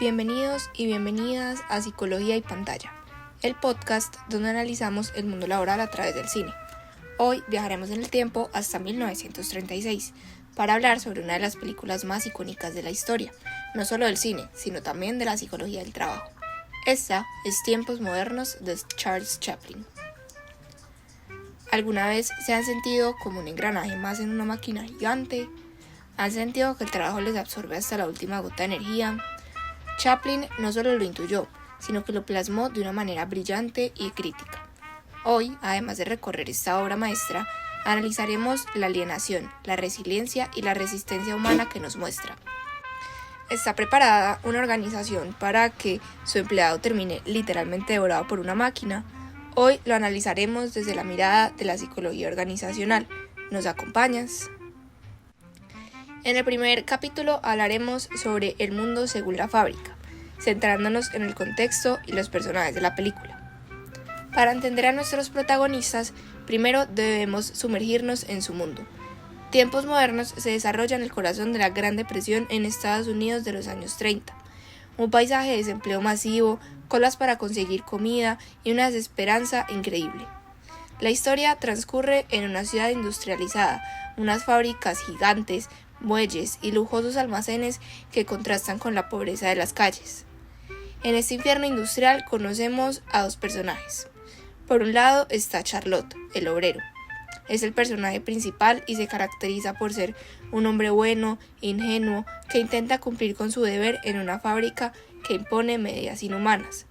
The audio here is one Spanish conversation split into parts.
Bienvenidos y bienvenidas a Psicología y Pantalla, el podcast donde analizamos el mundo laboral a través del cine. Hoy viajaremos en el tiempo hasta 1936 para hablar sobre una de las películas más icónicas de la historia, no solo del cine, sino también de la psicología del trabajo. Esta es Tiempos Modernos de Charles Chaplin. ¿Alguna vez se han sentido como un engranaje más en una máquina gigante? ¿Han sentido que el trabajo les absorbe hasta la última gota de energía? Chaplin no solo lo intuyó, sino que lo plasmó de una manera brillante y crítica. Hoy, además de recorrer esta obra maestra, analizaremos la alienación, la resiliencia y la resistencia humana que nos muestra. ¿Está preparada una organización para que su empleado termine literalmente devorado por una máquina? Hoy lo analizaremos desde la mirada de la psicología organizacional. ¿Nos acompañas? En el primer capítulo hablaremos sobre el mundo según la fábrica, centrándonos en el contexto y los personajes de la película. Para entender a nuestros protagonistas, primero debemos sumergirnos en su mundo. Tiempos Modernos se desarrolla en el corazón de la Gran Depresión en Estados Unidos de los años 30. Un paisaje de desempleo masivo, colas para conseguir comida y una desesperanza increíble. La historia transcurre en una ciudad industrializada, unas fábricas gigantes, muelles y lujosos almacenes que contrastan con la pobreza de las calles. En este infierno industrial conocemos a dos personajes. Por un lado está Charlotte, el obrero. Es el personaje principal y se caracteriza por ser un hombre bueno, ingenuo, que intenta cumplir con su deber en una fábrica que impone medidas inhumanas.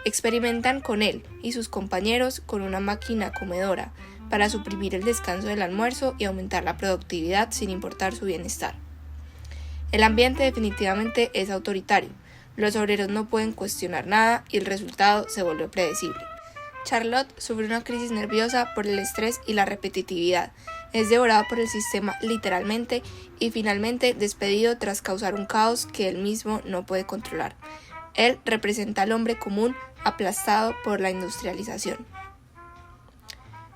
Experimentan con él y sus compañeros con una máquina comedora para suprimir el descanso del almuerzo y aumentar la productividad sin importar su bienestar. El ambiente definitivamente es autoritario, los obreros no pueden cuestionar nada y el resultado se vuelve predecible. Charlotte sufre una crisis nerviosa por el estrés y la repetitividad, es devorado por el sistema literalmente y finalmente despedido tras causar un caos que él mismo no puede controlar. Él representa al hombre común aplastado por la industrialización.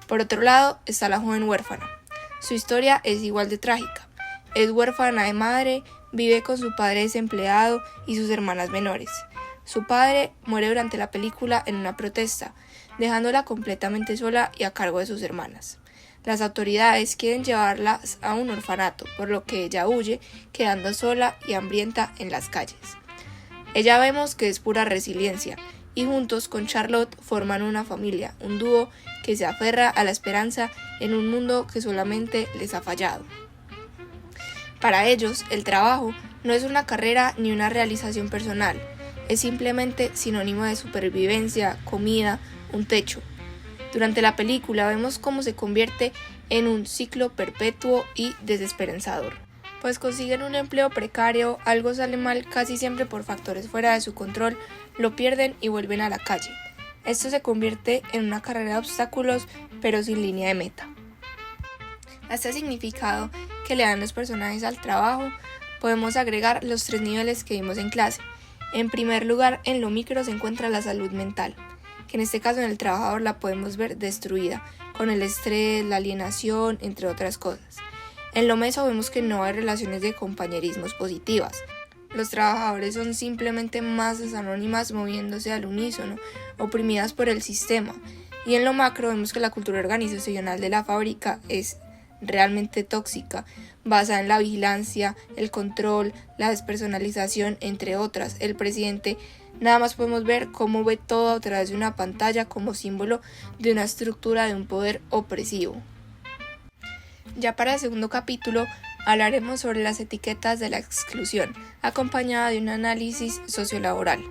Por otro lado está la joven huérfana. Su historia es igual de trágica. Es huérfana de madre, vive con su padre desempleado y sus hermanas menores. Su padre muere durante la película en una protesta, dejándola completamente sola y a cargo de sus hermanas. Las autoridades quieren llevarla a un orfanato, por lo que ella huye, quedando sola y hambrienta en las calles. Ella vemos que es pura resiliencia, y juntos con Charlotte forman una familia, un dúo que se aferra a la esperanza en un mundo que solamente les ha fallado. Para ellos, el trabajo no es una carrera ni una realización personal, es simplemente sinónimo de supervivencia, comida, un techo. Durante la película vemos cómo se convierte en un ciclo perpetuo y desesperanzador. Pues consiguen un empleo precario, algo sale mal casi siempre por factores fuera de su control, lo pierden y vuelven a la calle. Esto se convierte en una carrera de obstáculos, pero sin línea de meta. A este significado que le dan los personajes al trabajo, podemos agregar los 3 niveles que vimos en clase. En primer lugar, en lo micro se encuentra la salud mental, que en este caso en el trabajador la podemos ver destruida, con el estrés, la alienación, entre otras cosas. En lo meso vemos que no hay relaciones de compañerismos positivas. Los trabajadores son simplemente masas anónimas moviéndose al unísono, oprimidas por el sistema. Y en lo macro vemos que la cultura organizacional de la fábrica es realmente tóxica, basada en la vigilancia, el control, la despersonalización, entre otras. El presidente nada más podemos ver cómo ve todo a través de una pantalla como símbolo de una estructura de un poder opresivo. Ya para el segundo capítulo hablaremos sobre las etiquetas de la exclusión, acompañada de un análisis sociolaboral.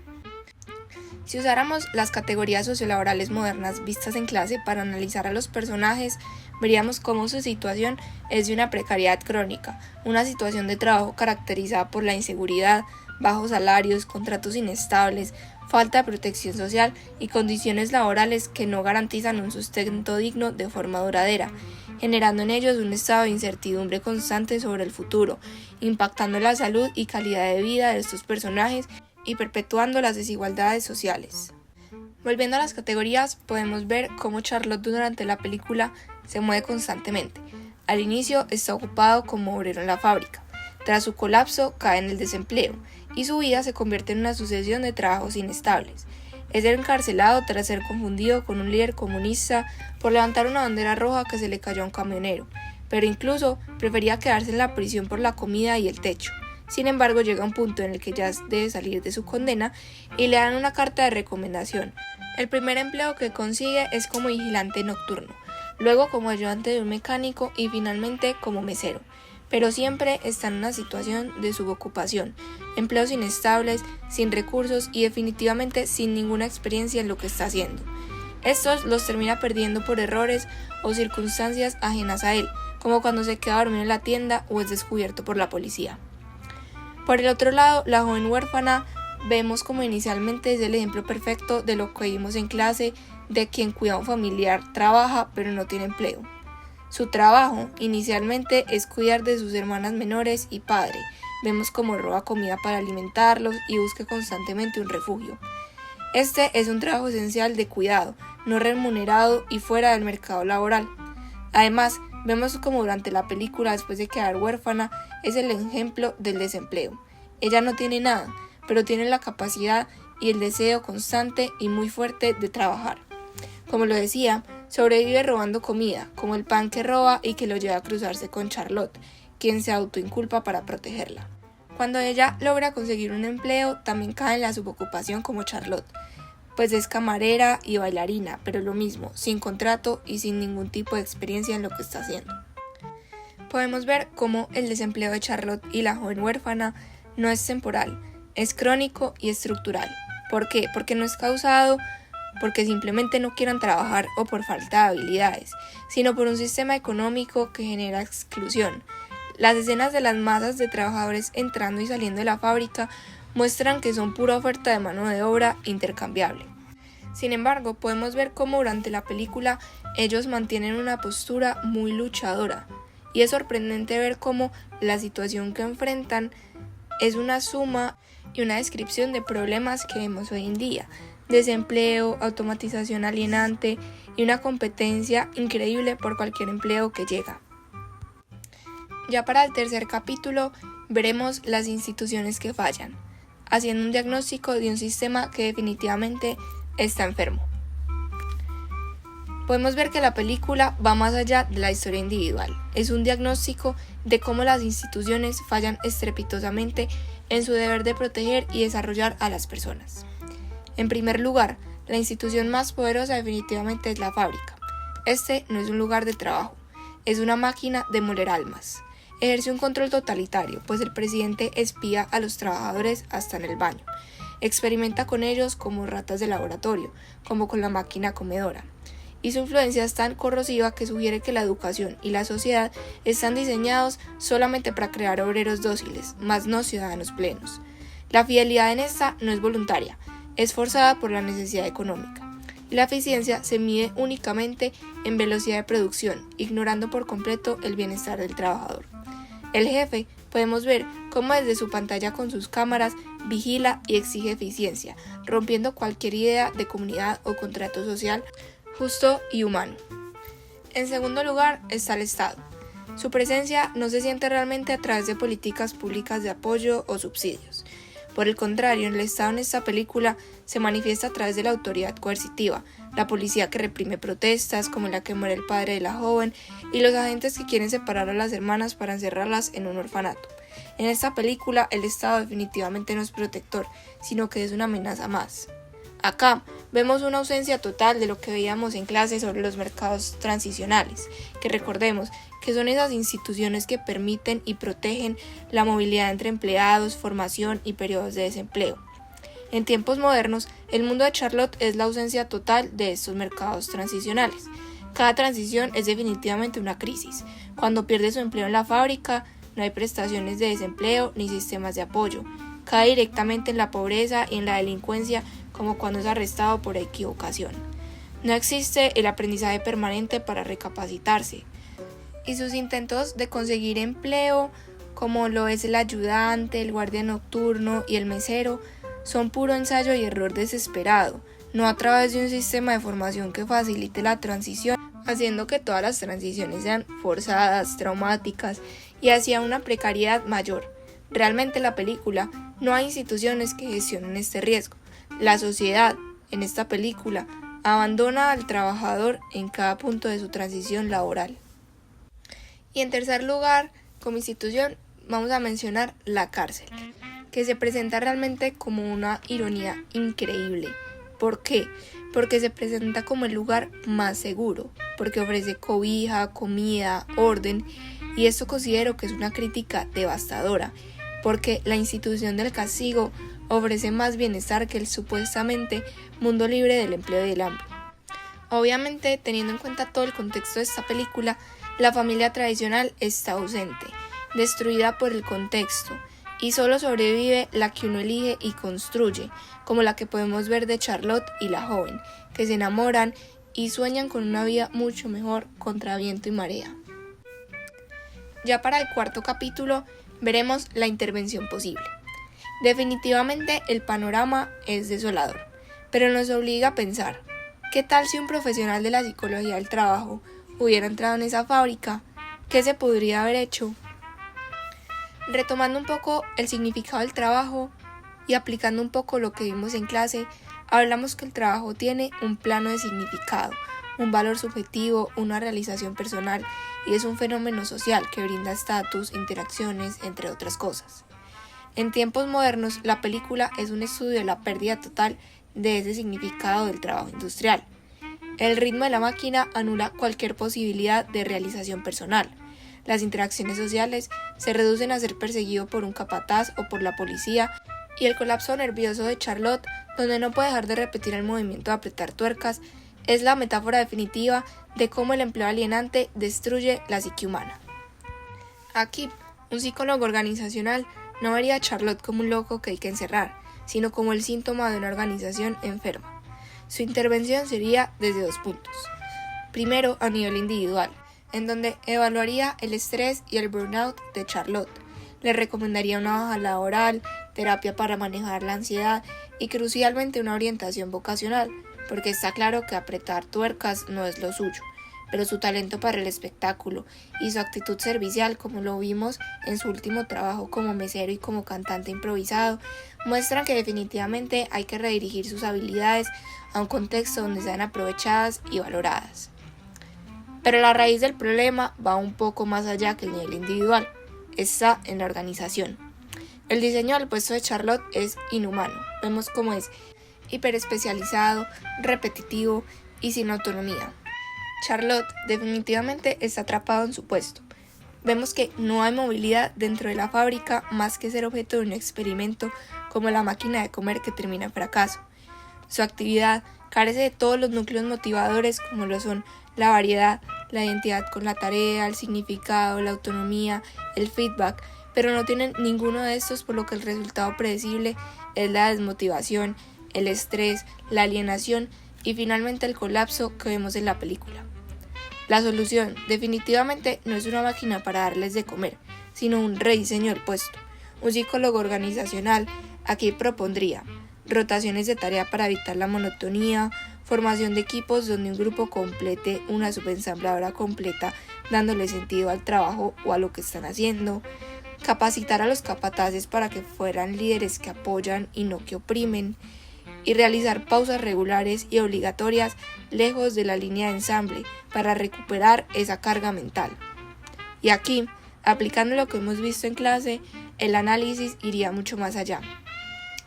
Si usáramos las categorías sociolaborales modernas vistas en clase para analizar a los personajes, veríamos cómo su situación es de una precariedad crónica, una situación de trabajo caracterizada por la inseguridad, bajos salarios, contratos inestables, falta de protección social y condiciones laborales que no garantizan un sustento digno de forma duradera, generando en ellos un estado de incertidumbre constante sobre el futuro, impactando la salud y calidad de vida de estos personajes y perpetuando las desigualdades sociales. Volviendo a las categorías, podemos ver cómo Charlotte durante la película se mueve constantemente. Al inicio está ocupado como obrero en la fábrica, Tras su colapso, cae en el desempleo y su vida se convierte en una sucesión de trabajos inestables. Es encarcelado tras ser confundido con un líder comunista por levantar una bandera roja que se le cayó a un camionero, pero incluso prefería quedarse en la prisión por la comida y el techo. Sin embargo, llega un punto en el que ya debe salir de su condena y le dan una carta de recomendación. El primer empleo que consigue es como vigilante nocturno, luego como ayudante de un mecánico y finalmente como mesero. Pero siempre está en una situación de subocupación, empleos inestables, sin recursos y definitivamente sin ninguna experiencia en lo que está haciendo. Estos los termina perdiendo por errores o circunstancias ajenas a él, como cuando se queda dormido en la tienda o es descubierto por la policía. Por el otro lado, la joven huérfana vemos como inicialmente es el ejemplo perfecto de lo que vimos en clase de quien cuida a un familiar, trabaja pero no tiene empleo. Su trabajo inicialmente es cuidar de sus hermanas menores y padre. Vemos cómo roba comida para alimentarlos y busca constantemente un refugio. Este es un trabajo esencial de cuidado, no remunerado y fuera del mercado laboral. Además, vemos como durante la película, después de quedar huérfana, es el ejemplo del desempleo. Ella no tiene nada, pero tiene la capacidad y el deseo constante y muy fuerte de trabajar. Como lo decía, sobrevive robando comida, como el pan que roba y que lo lleva a cruzarse con Charlotte, quien se autoinculpa para protegerla. Cuando ella logra conseguir un empleo, también cae en la subocupación como Charlotte, pues es camarera y bailarina, pero lo mismo, sin contrato y sin ningún tipo de experiencia en lo que está haciendo. Podemos ver cómo el desempleo de Charlotte y la joven huérfana no es temporal, es crónico y estructural. ¿Por qué? Porque no es causado porque simplemente no quieran trabajar o por falta de habilidades, sino por un sistema económico que genera exclusión. Las escenas de las masas de trabajadores entrando y saliendo de la fábrica muestran que son pura oferta de mano de obra intercambiable. Sin embargo, podemos ver cómo durante la película ellos mantienen una postura muy luchadora, y es sorprendente ver cómo la situación que enfrentan es una suma y una descripción de problemas que vemos hoy en día: desempleo, automatización alienante y una competencia increíble por cualquier empleo que llega. Ya para el tercer capítulo veremos las instituciones que fallan, haciendo un diagnóstico de un sistema que definitivamente está enfermo. Podemos ver que la película va más allá de la historia individual. Es un diagnóstico de cómo las instituciones fallan estrepitosamente en su deber de proteger y desarrollar a las personas. En primer lugar, la institución más poderosa definitivamente es la fábrica. Este no es un lugar de trabajo, es una máquina de moler almas. Ejerce un control totalitario, pues el presidente espía a los trabajadores hasta en el baño. Experimenta con ellos como ratas de laboratorio, como con la máquina comedora. Y su influencia es tan corrosiva que sugiere que la educación y la sociedad están diseñados solamente para crear obreros dóciles, más no ciudadanos plenos. La fidelidad en esta no es voluntaria, es forzada por la necesidad económica. Y la eficiencia se mide únicamente en velocidad de producción, ignorando por completo el bienestar del trabajador. El jefe, podemos ver cómo desde su pantalla con sus cámaras vigila y exige eficiencia, rompiendo cualquier idea de comunidad o contrato social justo y humano. En segundo lugar está el Estado. Su presencia no se siente realmente a través de políticas públicas de apoyo o subsidios. Por el contrario, el Estado en esta película se manifiesta a través de la autoridad coercitiva, la policía que reprime protestas, como la que muere el padre de la joven, y los agentes que quieren separar a las hermanas para encerrarlas en un orfanato. En esta película, el Estado definitivamente no es protector, sino que es una amenaza más. Acá vemos una ausencia total de lo que veíamos en clase sobre los mercados transicionales, que recordemos que son esas instituciones que permiten y protegen la movilidad entre empleados, formación y periodos de desempleo. En tiempos modernos, el mundo de Charlotte es la ausencia total de estos mercados transicionales. Cada transición es definitivamente una crisis. Cuando pierde su empleo en la fábrica, no hay prestaciones de desempleo ni sistemas de apoyo. Cae directamente en la pobreza y en la delincuencia, como cuando es arrestado por equivocación. No existe el aprendizaje permanente para recapacitarse. Y sus intentos de conseguir empleo, como lo es el ayudante, el guardia nocturno y el mesero, son puro ensayo y error desesperado, no a través de un sistema de formación que facilite la transición, haciendo que todas las transiciones sean forzadas, traumáticas y hacia una precariedad mayor. Realmente en la película no hay instituciones que gestionen este riesgo. La sociedad, en esta película, abandona al trabajador en cada punto de su transición laboral. Y en tercer lugar, como institución, vamos a mencionar la cárcel, que se presenta realmente como una ironía increíble. ¿Por qué? Porque se presenta como el lugar más seguro, porque ofrece cobija, comida, orden, y esto considero que es una crítica devastadora, porque la institución del castigo ofrece más bienestar que el supuestamente mundo libre del empleo y del hambre. Obviamente, teniendo en cuenta todo el contexto de esta película, la familia tradicional está ausente, destruida por el contexto, y solo sobrevive la que uno elige y construye, como la que podemos ver de Charlotte y la joven, que se enamoran y sueñan con una vida mucho mejor contra viento y marea. Ya para el cuarto capítulo veremos la intervención posible. Definitivamente el panorama es desolador, pero nos obliga a pensar, ¿qué tal si un profesional de la psicología del trabajo hubiera entrado en esa fábrica? ¿Qué se podría haber hecho? Retomando un poco el significado del trabajo y aplicando un poco lo que vimos en clase, hablamos que el trabajo tiene un plano de significado, un valor subjetivo, una realización personal y es un fenómeno social que brinda estatus, interacciones, entre otras cosas. En tiempos modernos, la película es un estudio de la pérdida total de ese significado del trabajo industrial. El ritmo de la máquina anula cualquier posibilidad de realización personal. Las interacciones sociales se reducen a ser perseguido por un capataz o por la policía, y el colapso nervioso de Charlotte, donde no puede dejar de repetir el movimiento de apretar tuercas, es la metáfora definitiva de cómo el empleo alienante destruye la psique humana. Aquí, un psicólogo organizacional no vería a Charlotte como un loco que hay que encerrar, sino como el síntoma de una organización enferma. Su intervención sería desde dos puntos. Primero, a nivel individual, en donde evaluaría el estrés y el burnout de Charlotte. Le recomendaría una baja laboral, terapia para manejar la ansiedad y crucialmente una orientación vocacional, porque está claro que apretar tuercas no es lo suyo, pero su talento para el espectáculo y su actitud servicial, como lo vimos en su último trabajo como mesero y como cantante improvisado, muestran que definitivamente hay que redirigir sus habilidades a un contexto donde sean aprovechadas y valoradas. Pero la raíz del problema va un poco más allá que el nivel individual, está en la organización. El diseño del puesto de Charlotte es inhumano, vemos cómo es hiperespecializado, repetitivo y sin autonomía. Charlotte definitivamente está atrapado en su puesto. Vemos que no hay movilidad dentro de la fábrica más que ser objeto de un experimento como la máquina de comer que termina en fracaso. Su actividad carece de todos los núcleos motivadores como lo son la variedad, la identidad con la tarea, el significado, la autonomía, el feedback, pero no tienen ninguno de estos, por lo que el resultado predecible es la desmotivación, el estrés, la alienación y finalmente el colapso que vemos en la película. La solución definitivamente no es una máquina para darles de comer, sino un rediseño del puesto. Un psicólogo organizacional aquí propondría rotaciones de tarea para evitar la monotonía, formación de equipos donde un grupo complete una subensambladora completa dándole sentido al trabajo o a lo que están haciendo, capacitar a los capataces para que fueran líderes que apoyan y no que oprimen, y realizar pausas regulares y obligatorias lejos de la línea de ensamble para recuperar esa carga mental. Y aquí, aplicando lo que hemos visto en clase, el análisis iría mucho más allá.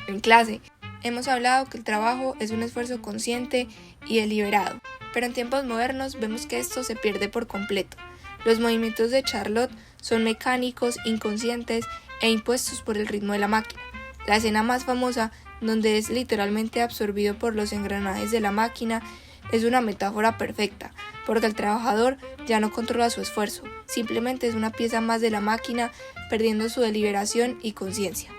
En clase, hemos hablado que el trabajo es un esfuerzo consciente y deliberado, pero en tiempos modernos vemos que esto se pierde por completo. Los movimientos de Charlotte son mecánicos, inconscientes e impuestos por el ritmo de la máquina. La escena más famosa, donde es literalmente absorbido por los engranajes de la máquina, es una metáfora perfecta, porque el trabajador ya no controla su esfuerzo, simplemente es una pieza más de la máquina perdiendo su deliberación y conciencia.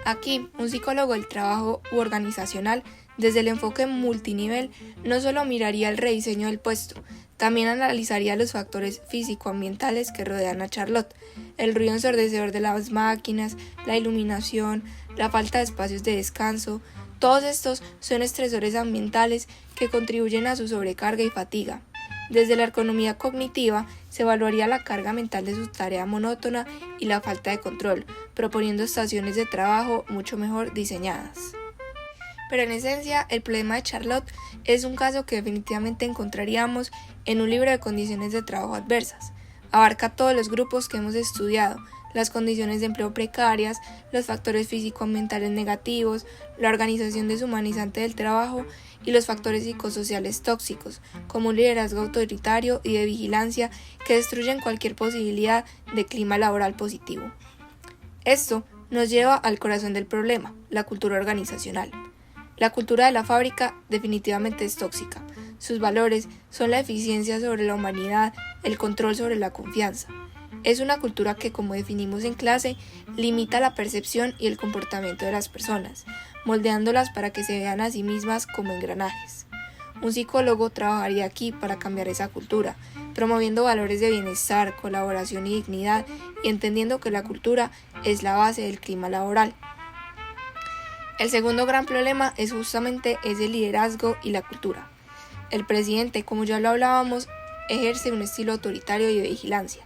Aquí, un psicólogo del trabajo u organizacional, desde el enfoque multinivel, no solo miraría el rediseño del puesto, también analizaría los factores físico-ambientales que rodean a Charlotte, el ruido ensordecedor de las máquinas, la iluminación, la falta de espacios de descanso. Todos estos son estresores ambientales que contribuyen a su sobrecarga y fatiga. Desde la ergonomía cognitiva se evaluaría la carga mental de su tarea monótona y la falta de control, proponiendo estaciones de trabajo mucho mejor diseñadas. Pero en esencia, el problema de Charlotte es un caso que definitivamente encontraríamos en un libro de condiciones de trabajo adversas. Abarca todos los grupos que hemos estudiado, las condiciones de empleo precarias, los factores físico-ambientales negativos, la organización deshumanizante del trabajo y los factores psicosociales tóxicos, como un liderazgo autoritario y de vigilancia que destruyen cualquier posibilidad de clima laboral positivo. Esto nos lleva al corazón del problema, la cultura organizacional. La cultura de la fábrica definitivamente es tóxica. Sus valores son la eficiencia sobre la humanidad, el control sobre la confianza. Es una cultura que, como definimos en clase, limita la percepción y el comportamiento de las personas, moldeándolas para que se vean a sí mismas como engranajes. Un psicólogo trabajaría aquí para cambiar esa cultura, promoviendo valores de bienestar, colaboración y dignidad, y entendiendo que la cultura es la base del clima laboral. El segundo gran problema es justamente ese liderazgo y la cultura. El presidente, como ya lo hablábamos, ejerce un estilo autoritario y de vigilancia,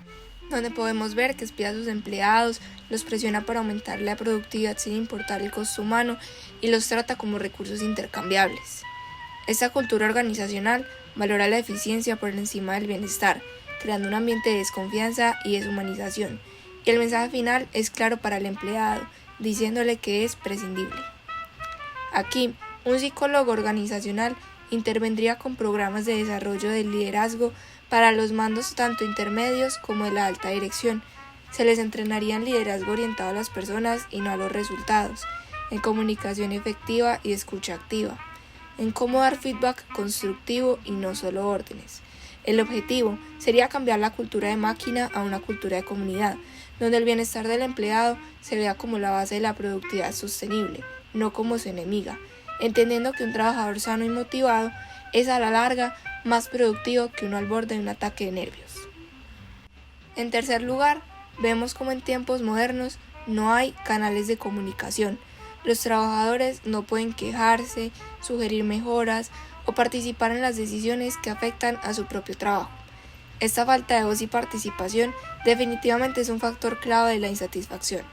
donde podemos ver que espía a sus empleados, los presiona para aumentar la productividad sin importar el costo humano y los trata como recursos intercambiables. Esta cultura organizacional valora la eficiencia por encima del bienestar, creando un ambiente de desconfianza y deshumanización, y el mensaje final es claro para el empleado, diciéndole que es prescindible. Aquí, un psicólogo organizacional intervendría con programas de desarrollo del liderazgo para los mandos tanto intermedios como de la alta dirección. Se les entrenaría en liderazgo orientado a las personas y no a los resultados, en comunicación efectiva y escucha activa, en cómo dar feedback constructivo y no solo órdenes. El objetivo sería cambiar la cultura de máquina a una cultura de comunidad, donde el bienestar del empleado se vea como la base de la productividad sostenible, no como su enemiga, entendiendo que un trabajador sano y motivado es a la larga más productivo que uno al borde de un ataque de nervios. En tercer lugar, vemos como en tiempos modernos no hay canales de comunicación. Los trabajadores no pueden quejarse, sugerir mejoras o participar en las decisiones que afectan a su propio trabajo. Esta falta de voz y participación definitivamente es un factor clave de la insatisfacción.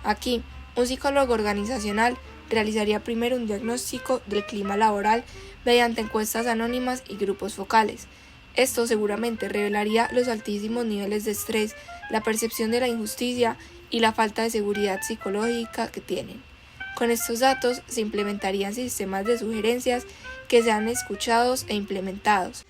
Aquí, un psicólogo organizacional realizaría primero un diagnóstico del clima laboral mediante encuestas anónimas y grupos focales. Esto seguramente revelaría los altísimos niveles de estrés, la percepción de la injusticia y la falta de seguridad psicológica que tienen. Con estos datos se implementarían sistemas de sugerencias que sean escuchados e implementados.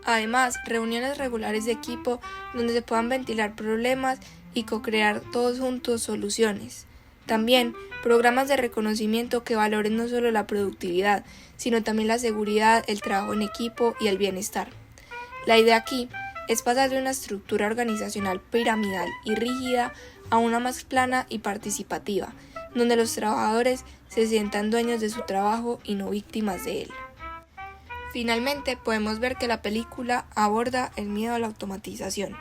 Además, reuniones regulares de equipo donde se puedan ventilar problemas y co-crear todos juntos soluciones. También programas de reconocimiento que valoren no solo la productividad, sino también la seguridad, el trabajo en equipo y el bienestar. La idea aquí es pasar de una estructura organizacional piramidal y rígida a una más plana y participativa, donde los trabajadores se sientan dueños de su trabajo y no víctimas de él. Finalmente, podemos ver que la película aborda el miedo a la automatización,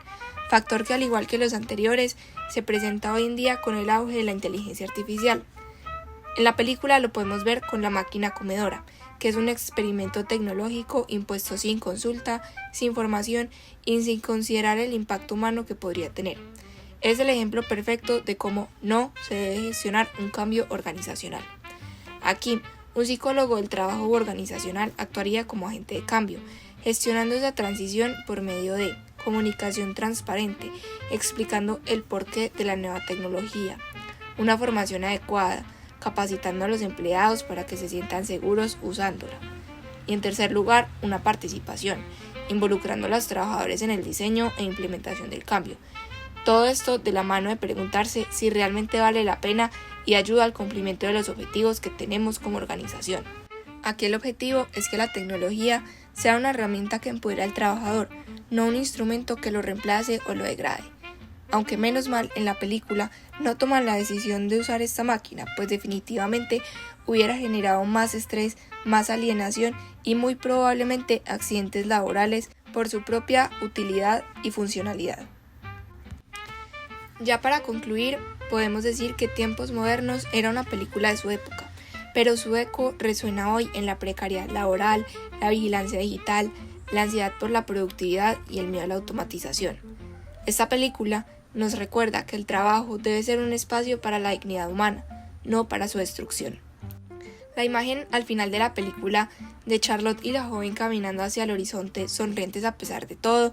factor que al igual que los anteriores se presenta hoy en día con el auge de la inteligencia artificial. En la película lo podemos ver con la máquina comedora, que es un experimento tecnológico impuesto sin consulta, sin formación y sin considerar el impacto humano que podría tener. Es el ejemplo perfecto de cómo no se debe gestionar un cambio organizacional. Aquí, un psicólogo del trabajo organizacional actuaría como agente de cambio, gestionando esa transición por medio de comunicación transparente, explicando el porqué de la nueva tecnología, una formación adecuada, capacitando a los empleados para que se sientan seguros usándola. Y en tercer lugar, una participación, involucrando a los trabajadores en el diseño e implementación del cambio. Todo esto de la mano de preguntarse si realmente vale la pena y ayuda al cumplimiento de los objetivos que tenemos como organización. Aquí el objetivo es que la tecnología sea una herramienta que empodere al trabajador, no un instrumento que lo reemplace o lo degrade. Aunque menos mal en la película no toman la decisión de usar esta máquina, pues definitivamente hubiera generado más estrés, más alienación y muy probablemente accidentes laborales por su propia utilidad y funcionalidad. Ya para concluir, podemos decir que Tiempos Modernos era una película de su época, pero su eco resuena hoy en la precariedad laboral, la vigilancia digital, la ansiedad por la productividad y el miedo a la automatización. Esta película nos recuerda que el trabajo debe ser un espacio para la dignidad humana, no para su destrucción. La imagen al final de la película de Charlotte y la joven caminando hacia el horizonte, sonrientes a pesar de todo,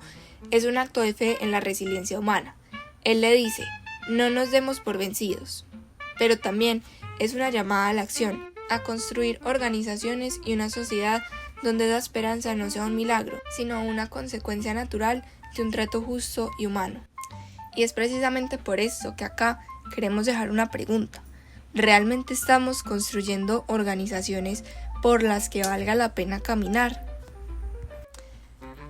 es un acto de fe en la resiliencia humana. Él le dice, no nos demos por vencidos, pero también es una llamada a la acción, a construir organizaciones y una sociedad donde la esperanza no sea un milagro, sino una consecuencia natural de un trato justo y humano. Y es precisamente por esto que acá queremos dejar una pregunta. ¿Realmente estamos construyendo organizaciones por las que valga la pena caminar?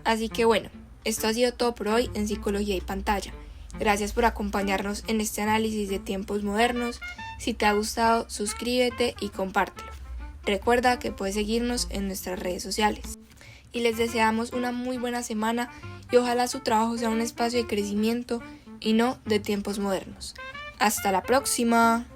Así que bueno, esto ha sido todo por hoy en Psicología y Pantalla. Gracias por acompañarnos en este análisis de tiempos modernos. Si te ha gustado, suscríbete y compártelo. Recuerda que puedes seguirnos en nuestras redes sociales. Y les deseamos una muy buena semana y ojalá su trabajo sea un espacio de crecimiento y no de tiempos modernos. ¡Hasta la próxima!